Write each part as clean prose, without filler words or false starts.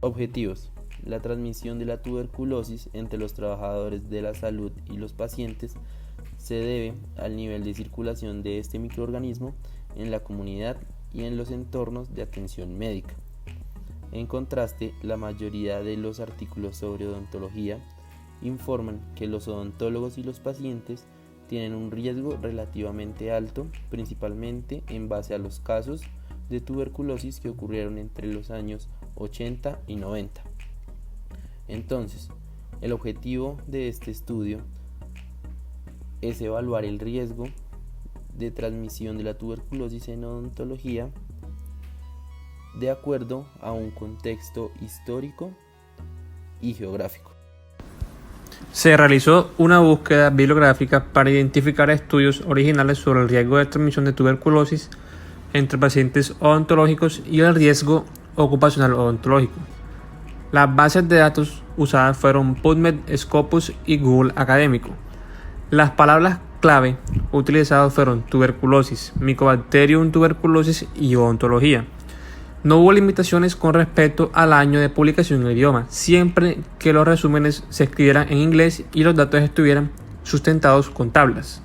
Objetivos. La transmisión de la tuberculosis entre los trabajadores de la salud y los pacientes se debe al nivel de circulación de este microorganismo en la comunidad y en los entornos de atención médica. En contraste, la mayoría de los artículos sobre odontología informan que los odontólogos y los pacientes tienen un riesgo relativamente alto, principalmente en base a los casos de tuberculosis que ocurrieron entre los años 80 y 90. Entonces, el objetivo de este estudio es evaluar el riesgo de transmisión de la tuberculosis en odontología de acuerdo a un contexto histórico y geográfico. Se realizó una búsqueda bibliográfica para identificar estudios originales sobre el riesgo de transmisión de tuberculosis entre pacientes odontológicos y el riesgo ocupacional odontológico. Las bases de datos usadas fueron PubMed, Scopus y Google Académico. Las palabras clave utilizadas fueron tuberculosis, Mycobacterium tuberculosis y odontología. No hubo limitaciones con respecto al año de publicación en el idioma, siempre que los resúmenes se escribieran en inglés y los datos estuvieran sustentados con tablas.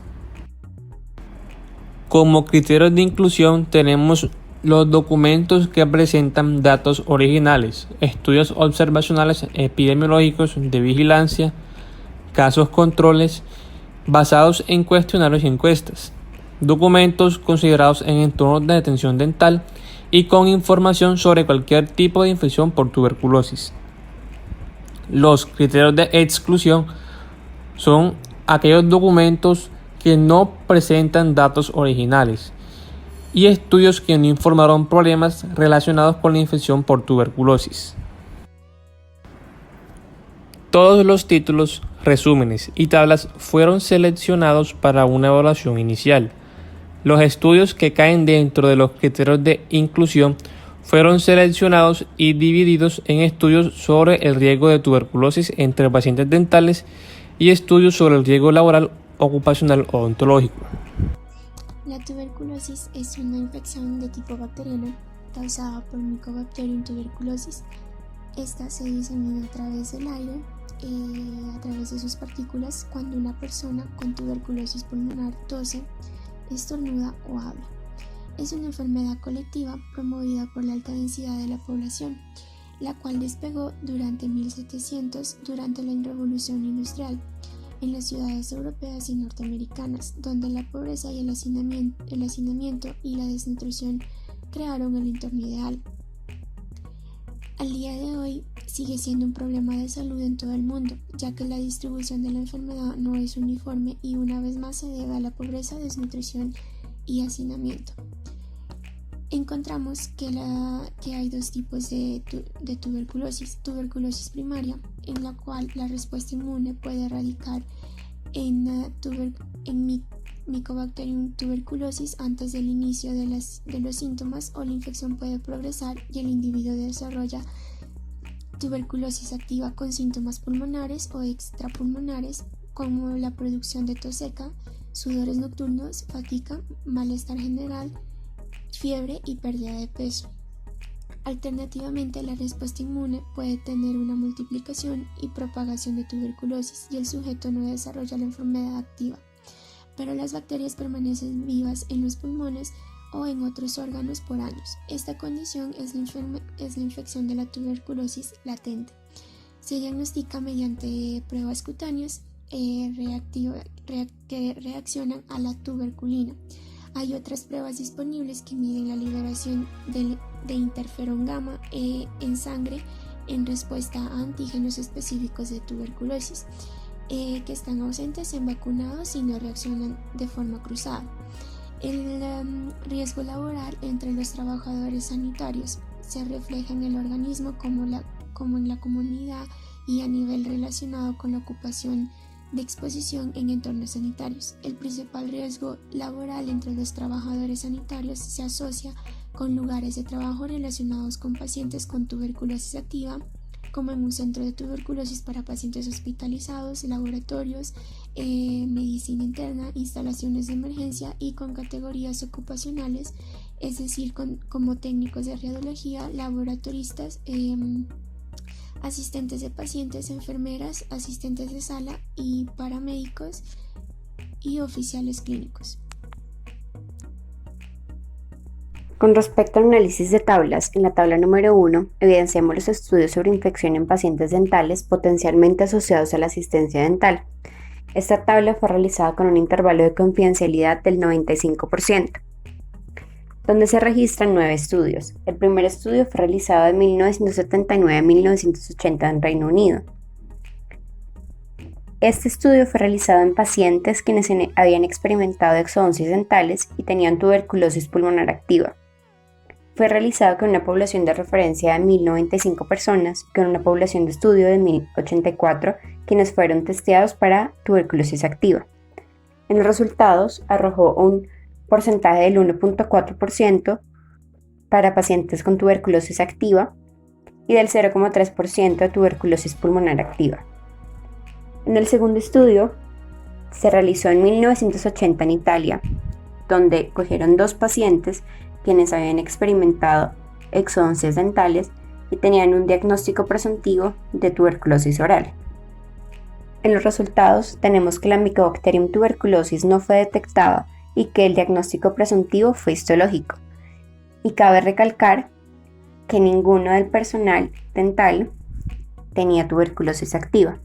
Como criterios de inclusión tenemos los documentos que presentan datos originales, estudios observacionales epidemiológicos de vigilancia, casos controles basados en cuestionarios y encuestas, documentos considerados en entornos de atención dental y con información sobre cualquier tipo de infección por tuberculosis. Los criterios de exclusión son aquellos documentos que no presentan datos originales y estudios que no informaron problemas relacionados con la infección por tuberculosis. Todos los títulos, resúmenes y tablas fueron seleccionados para una evaluación inicial. Los estudios que caen dentro de los criterios de inclusión fueron seleccionados y divididos en estudios sobre el riesgo de tuberculosis entre pacientes dentales y estudios sobre el riesgo laboral ocupacional odontológico. La tuberculosis es una infección de tipo bacteriano causada por Mycobacterium tuberculosis. Esta se disemina a través del aire, a través de sus partículas, cuando una persona con tuberculosis pulmonar tose, estornuda o habla. Es una enfermedad colectiva promovida por la alta densidad de la población, la cual despegó durante 1700 durante la Revolución Industrial en las ciudades europeas y norteamericanas, donde la pobreza y el hacinamiento y la desnutrición crearon el entorno ideal. Al día de hoy sigue siendo un problema de salud en todo el mundo, ya que la distribución de la enfermedad no es uniforme y una vez más se debe a la pobreza, desnutrición y hacinamiento. Encontramos que hay dos tipos de tuberculosis. Tuberculosis primaria, en la cual la respuesta inmune puede radicar en Mycobacterium tuberculosis antes del inicio de los síntomas, o la infección puede progresar y el individuo desarrolla tuberculosis activa con síntomas pulmonares o extrapulmonares, como la producción de tos seca, sudores nocturnos, fatiga, malestar general, fiebre y pérdida de peso. Alternativamente, la respuesta inmune puede tener una multiplicación y propagación de tuberculosis y el sujeto no desarrolla la enfermedad activa, pero las bacterias permanecen vivas en los pulmones o en otros órganos por años. Esta condición es la infección de la tuberculosis latente. Se diagnostica mediante pruebas cutáneas que reaccionan a la tuberculina. Hay otras pruebas disponibles que miden la liberación de interferón gamma en sangre en respuesta a antígenos específicos de tuberculosis, que están ausentes en vacunados y no reaccionan de forma cruzada. El riesgo laboral entre los trabajadores sanitarios se refleja en el organismo como en la comunidad y a nivel relacionado con la ocupación de exposición en entornos sanitarios. El principal riesgo laboral entre los trabajadores sanitarios se asocia con lugares de trabajo relacionados con pacientes con tuberculosis activa, como en un centro de tuberculosis para pacientes hospitalizados, laboratorios, medicina interna, instalaciones de emergencia, y con categorías ocupacionales, es decir, como técnicos de radiología, laboratoristas, asistentes de pacientes, enfermeras, asistentes de sala y paramédicos y oficiales clínicos. Con respecto al análisis de tablas, en la tabla número 1 evidenciamos los estudios sobre infección en pacientes dentales potencialmente asociados a la asistencia dental. Esta tabla fue realizada con un intervalo de confidencialidad del 95%, donde se registran 9 estudios. El primer estudio fue realizado de 1979 a 1980 en Reino Unido. Este estudio fue realizado en pacientes quienes habían experimentado exodoncias dentales y tenían tuberculosis pulmonar activa. Fue realizado con una población de referencia de 1.095 personas, con una población de estudio de 1.084, quienes fueron testeados para tuberculosis activa. En los resultados arrojó un porcentaje del 1.4% para pacientes con tuberculosis activa y del 0.3% de tuberculosis pulmonar activa. En el segundo estudio se realizó en 1980 en Italia, donde cogieron 2 pacientes quienes habían experimentado exodoncias dentales y tenían un diagnóstico presuntivo de tuberculosis oral. En los resultados tenemos que la Mycobacterium tuberculosis no fue detectada y que el diagnóstico presuntivo fue histológico. Y cabe recalcar que ninguno del personal dental tenía tuberculosis activa.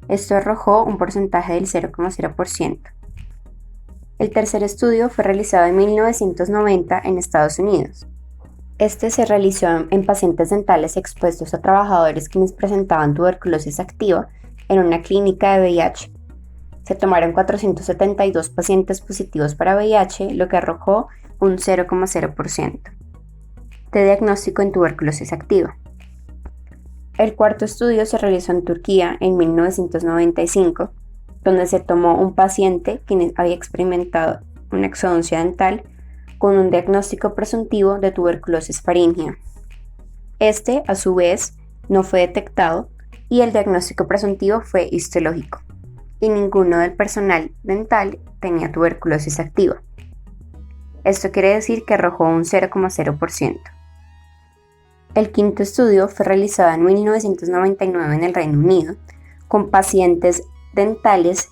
Esto arrojó un porcentaje del 0.0%. El tercer estudio fue realizado en 1990 en Estados Unidos. Este se realizó en pacientes dentales expuestos a trabajadores quienes presentaban tuberculosis activa en una clínica de VIH. Se tomaron 472 pacientes positivos para VIH, lo que arrojó un 0.0% de diagnóstico en tuberculosis activa. El cuarto estudio se realizó en Turquía en 1995, donde se tomó un paciente quien había experimentado una exodoncia dental con un diagnóstico presuntivo de tuberculosis faríngea. Este, a su vez, no fue detectado y el diagnóstico presuntivo fue histológico, y ninguno del personal dental tenía tuberculosis activa. Esto quiere decir que arrojó un 0.0%. El quinto estudio fue realizado en 1999 en el Reino Unido, con pacientes dentales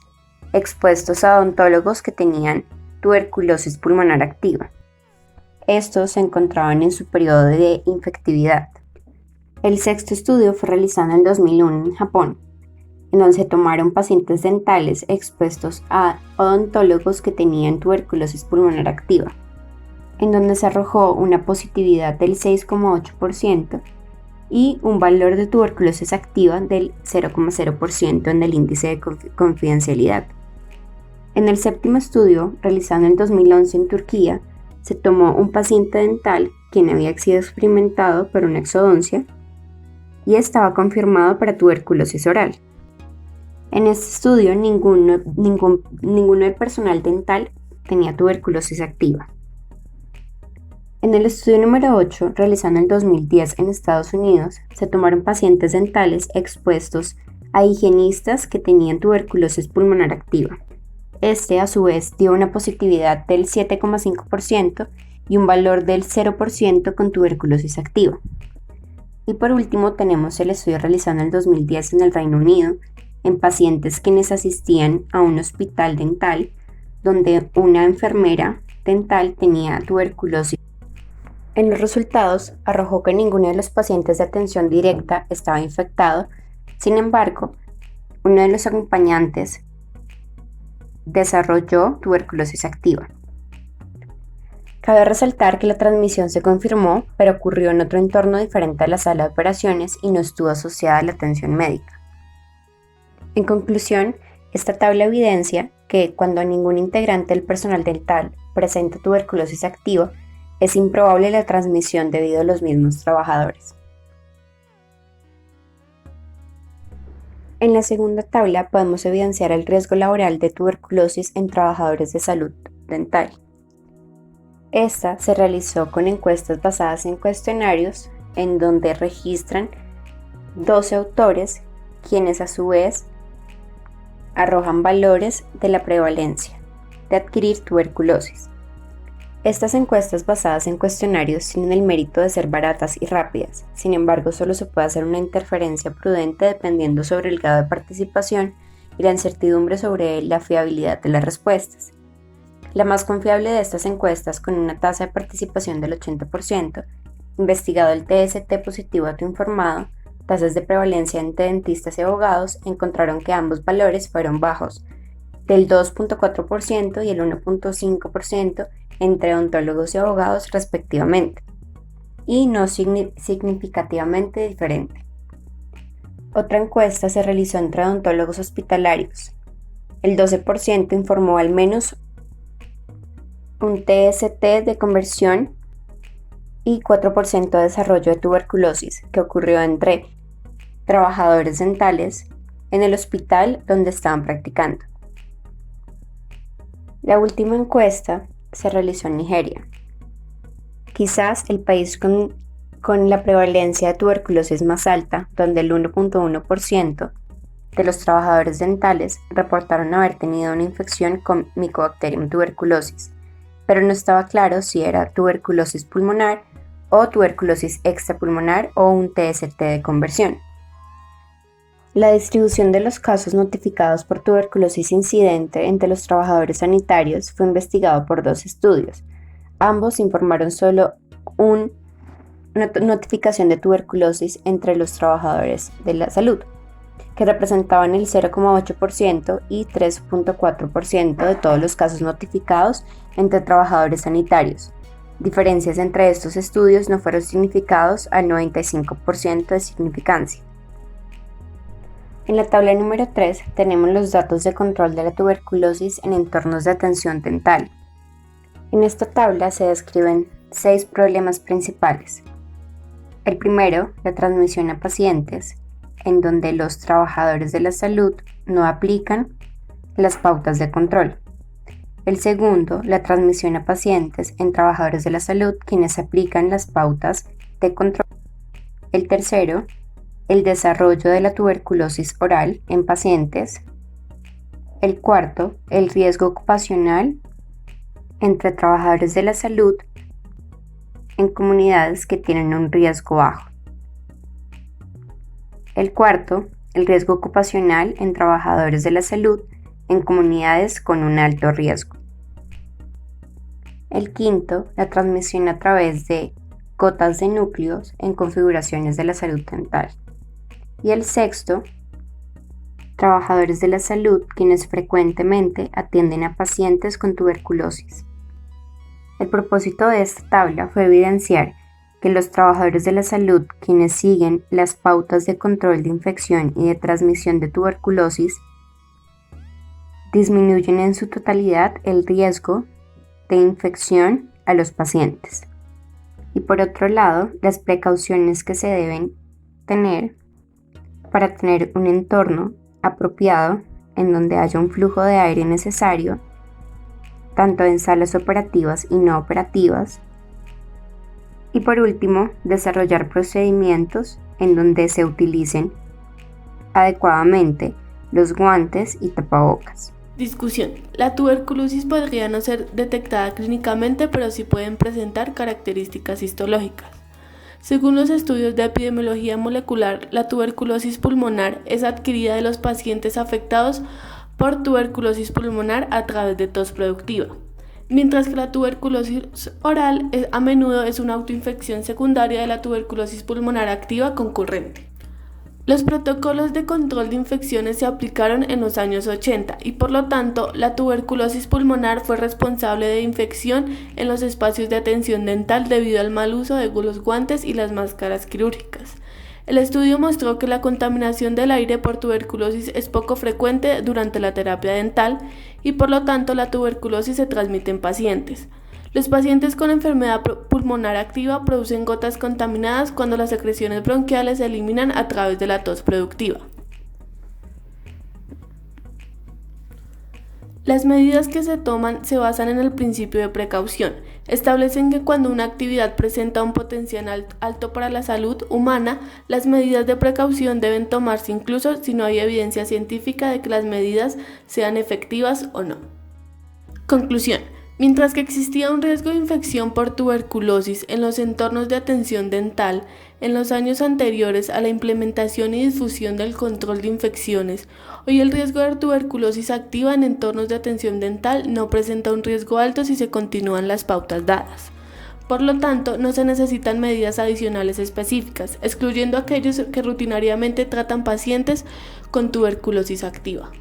expuestos a odontólogos que tenían tuberculosis pulmonar activa. Estos se encontraban en su periodo de infectividad. El sexto estudio fue realizado en el 2001 en Japón, en donde se tomaron pacientes dentales expuestos a odontólogos que tenían tuberculosis pulmonar activa, en donde se arrojó una positividad del 6.8% y un valor de tuberculosis activa del 0.0% en el índice de confidencialidad. En el séptimo estudio, realizado en el 2011 en Turquía, se tomó un paciente dental quien había sido experimentado por una exodoncia y estaba confirmado para tuberculosis oral. En este estudio, ninguno del personal dental tenía tuberculosis activa. En el estudio número 8, realizado en el 2010 en Estados Unidos, se tomaron pacientes dentales expuestos a higienistas que tenían tuberculosis pulmonar activa. Este, a su vez, dio una positividad del 7.5% y un valor del 0% con tuberculosis activa. Y por último, tenemos el estudio realizado en el 2010 en el Reino Unido, en pacientes quienes asistían a un hospital dental, donde una enfermera dental tenía tuberculosis. En los resultados, arrojó que ninguno de los pacientes de atención directa estaba infectado. Sin embargo, uno de los acompañantes desarrolló tuberculosis activa. Cabe resaltar que la transmisión se confirmó, pero ocurrió en otro entorno diferente a la sala de operaciones y no estuvo asociada a la atención médica. En conclusión, esta tabla evidencia que cuando ningún integrante del personal dental presenta tuberculosis activa, es improbable la transmisión debido a los mismos trabajadores. En la segunda tabla podemos evidenciar el riesgo laboral de tuberculosis en trabajadores de salud dental. Esta se realizó con encuestas basadas en cuestionarios en donde registran 12 autores, quienes a su vez arrojan valores de la prevalencia de adquirir tuberculosis. Estas encuestas basadas en cuestionarios tienen el mérito de ser baratas y rápidas, sin embargo solo se puede hacer una interferencia prudente dependiendo sobre el grado de participación y la incertidumbre sobre la fiabilidad de las respuestas. La más confiable de estas encuestas, con una tasa de participación del 80%, investigado el TST positivo autoinformado, tasas de prevalencia entre dentistas y abogados, encontraron que ambos valores fueron bajos, del 2.4% y el 1.5% entre odontólogos y abogados respectivamente, y no significativamente diferente. Otra encuesta se realizó entre odontólogos hospitalarios. El 12% informó al menos un TST de conversión y 4% de desarrollo de tuberculosis, que ocurrió entre trabajadores dentales en el hospital donde estaban practicando. La última encuesta se realizó en Nigeria, quizás el país con la prevalencia de tuberculosis más alta, donde el 1.1% de los trabajadores dentales reportaron haber tenido una infección con Mycobacterium tuberculosis, pero no estaba claro si era tuberculosis pulmonar o tuberculosis extrapulmonar o un TST de conversión. La distribución de los casos notificados por tuberculosis incidente entre los trabajadores sanitarios fue investigado por 2 estudios. Ambos informaron solo una notificación de tuberculosis entre los trabajadores de la salud, que representaban el 0,8% y 3.4% de todos los casos notificados entre trabajadores sanitarios. Diferencias entre estos estudios no fueron significados al 95% de significancia. En la tabla número 3 tenemos los datos de control de la tuberculosis en entornos de atención dental. En esta tabla se describen 6 problemas principales. El primero, la transmisión a pacientes, en donde los trabajadores de la salud no aplican las pautas de control. El segundo, la transmisión a pacientes en trabajadores de la salud quienes aplican las pautas de control. El tercero, el desarrollo de la tuberculosis oral en pacientes. El cuarto, el riesgo ocupacional entre trabajadores de la salud en comunidades que tienen un riesgo bajo. El cuarto, el riesgo ocupacional en trabajadores de la salud en comunidades con un alto riesgo. El quinto, la transmisión a través de gotas de núcleos en configuraciones de la salud dental. Y el sexto, trabajadores de la salud quienes frecuentemente atienden a pacientes con tuberculosis. El propósito de esta tabla fue evidenciar que los trabajadores de la salud quienes siguen las pautas de control de infección y de transmisión de tuberculosis disminuyen en su totalidad el riesgo de infección a los pacientes. Y por otro lado, las precauciones que se deben tener para tener un entorno apropiado en donde haya un flujo de aire necesario, tanto en salas operativas y no operativas. Y por último, desarrollar procedimientos en donde se utilicen adecuadamente los guantes y tapabocas. Discusión. La tuberculosis podría no ser detectada clínicamente, pero sí pueden presentar características histológicas. Según los estudios de epidemiología molecular, la tuberculosis pulmonar es adquirida de los pacientes afectados por tuberculosis pulmonar a través de tos productiva, mientras que la tuberculosis oral a menudo es una autoinfección secundaria de la tuberculosis pulmonar activa concurrente. Los protocolos de control de infecciones se aplicaron en los años 80 y por lo tanto la tuberculosis pulmonar fue responsable de infección en los espacios de atención dental debido al mal uso de los guantes y las máscaras quirúrgicas. El estudio mostró que la contaminación del aire por tuberculosis es poco frecuente durante la terapia dental y por lo tanto la tuberculosis se transmite en pacientes. Los pacientes con enfermedad pulmonar activa producen gotas contaminadas cuando las secreciones bronquiales se eliminan a través de la tos productiva. Las medidas que se toman se basan en el principio de precaución. Establecen que cuando una actividad presenta un potencial alto para la salud humana, las medidas de precaución deben tomarse incluso si no hay evidencia científica de que las medidas sean efectivas o no. Conclusión. Mientras que existía un riesgo de infección por tuberculosis en los entornos de atención dental, en los años anteriores a la implementación y difusión del control de infecciones, hoy el riesgo de tuberculosis activa en entornos de atención dental no presenta un riesgo alto si se continúan las pautas dadas. Por lo tanto, no se necesitan medidas adicionales específicas, excluyendo aquellos que rutinariamente tratan pacientes con tuberculosis activa.